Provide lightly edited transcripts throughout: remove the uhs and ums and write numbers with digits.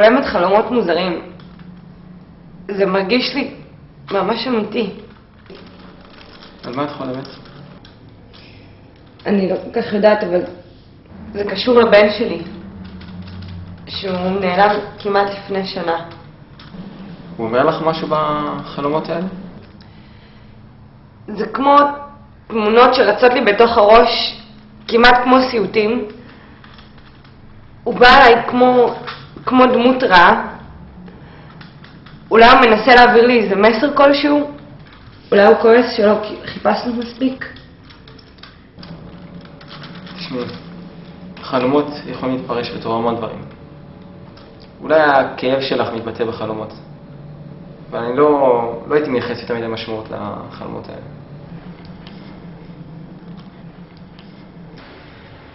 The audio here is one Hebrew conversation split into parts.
חולמת חלומות מוזרים. זה מרגיש לי ממש אמיתי. על מה את חולמת? אני לא כל כך יודעת, אבל זה קשור לבן שלי, שהוא נעלם כמעט לפני שנה. הוא אומר לך משהו בחלומות האלה? זה כמו תמונות שרצות לי בתוך הראש, כמעט כמו סיוטים. הוא בא אליי כמו דמות רעה. אולי הוא מנסה להעביר לי איזה מסר כלשהו. אולי הוא כועס שלא חיפשנו מספיק. תשמעי, חלומות יכולים להתפרש בתור המון דברים. אולי הכאב שלך מתבטא בחלומות. אבל אני לא הייתי מייחס יותר מדי משמעות לחלומות האלה.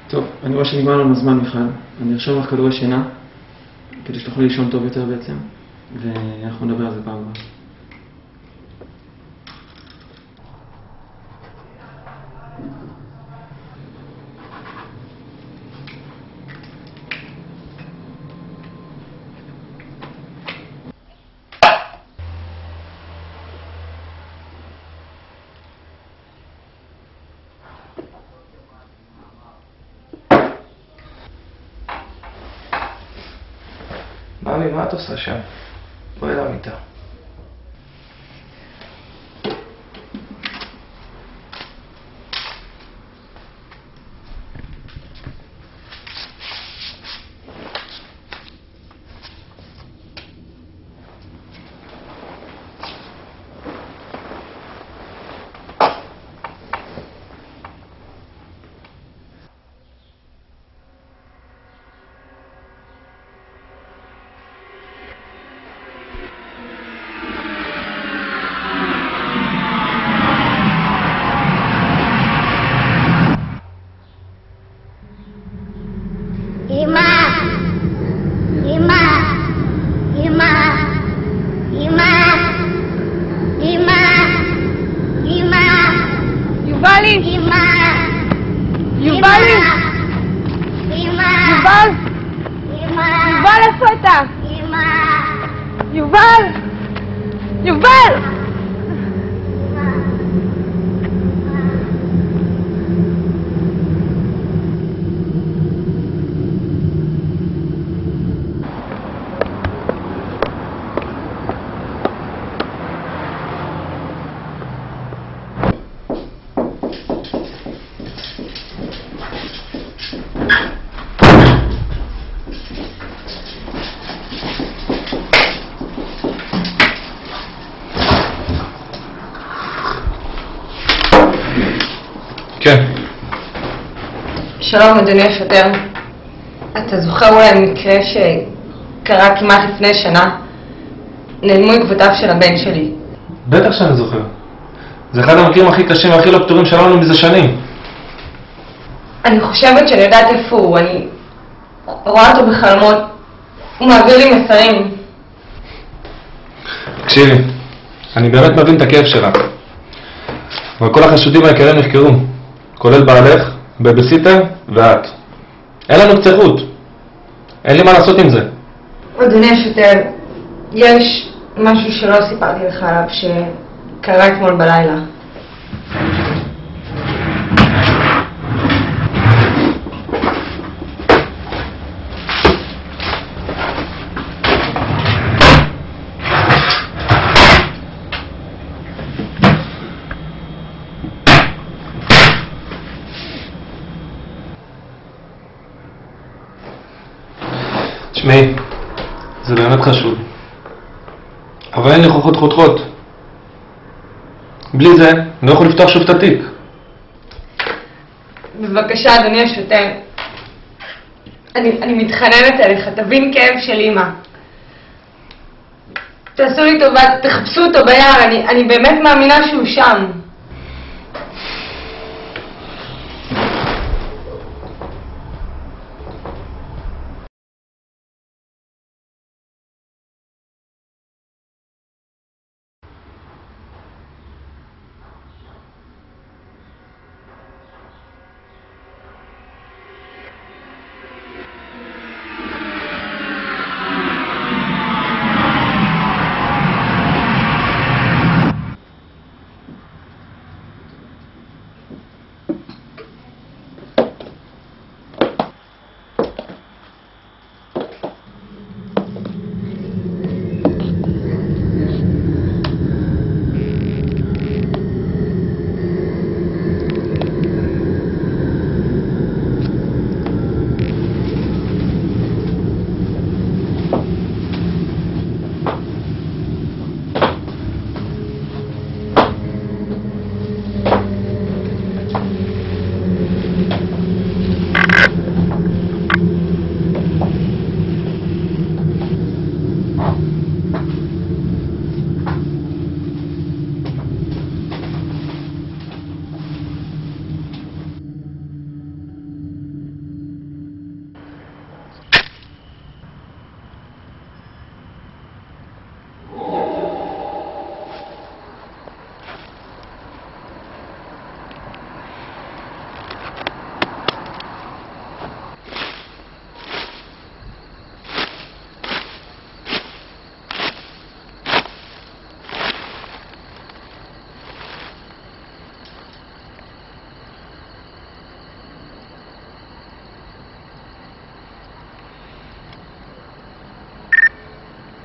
טוב, אני רואה שנגמר לנו זמן, מיכל. אני ארשום לך כדורי שינה, כדי שתוכלי לישון טוב יותר בעצם, ואנחנו נדבר על זה פעם הבאה. מאמי, מה את עושה שם? בואי למיטה. כן. שלום, אדוני השוטר. אתה זוכר אולי מקרה שקרה כמעט לפני שנה? נעלמו עקבותיו של הבן שלי. בטח שאני זוכר. זה אחד המקרים הכי קשים והכי לא פתורים שלנו מזה שנים. אני חושבת שאני יודעת איפה הוא. אני רואה אותו בחלומות. הוא מעביר לי מסרים. תקשיבי, אני באמת מבין את הכאב שלך. אבל כל החשודים העיקריים נחקרו, כולל בעלך, בייביסיטר ואת. אין לנו קצה חוט. אין לי מה לעשות עם זה. אדוני השוטר, יש משהו שלא סיפרתי לך עליו שקרה אתמול בלילה. תשמעי, זה באמת חשוב. אבל אין לי הוכחות חותכות. בלי זה, אני לא יכול לפתוח שוב את התיק. בבקשה, אדוני השוטר. אני מתחננת אליך, תבין כאב של אמא. תעשו לי טובה, תחפשו אותו ביער, אני באמת מאמינה שהוא שם.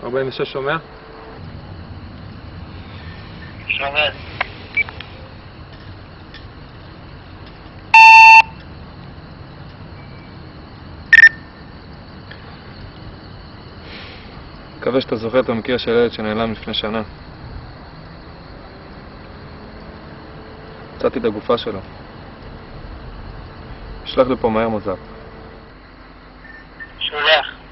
46 שומע? שומע. מקווה שאתה זוכר את המקרה של ילד שנעלם לפני שנה. מצאתי את הגופה שלו. שלח לפה מהר מוזק. שולח.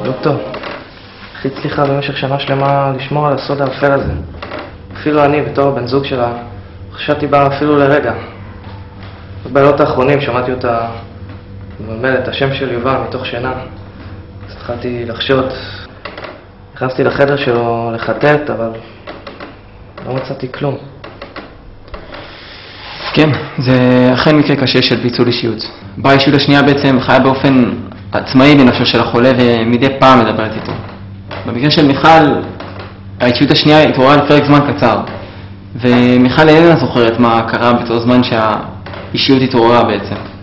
דוקטור, איך הצליחה במשך שנה שלמה לשמור על הסוד האפל הזה? אפילו אני, בתור בן זוג שלה, חשבתי בה אפילו לרגע. בלילות האחרונים שמעתי אותה מבלבל את השם של יובל מתוך שינה. אז התחלתי לחשוד. נכנסתי לחדר שלו לחטט, אבל לא מצאתי כלום. כן, זה אכן מקרה קשה של פיצול אישיות. בה האישיות השנייה בעצם חיה באופן עצמאי בנפשו של החולה ומדי פעם מדברת איתו. במקרה של מיכל, האישיות השנייה התעוררה לפרק זמן קצר, ומיכל איננה זוכרת מה קרה באותו זמן שהאישיות התעוררה בעצם.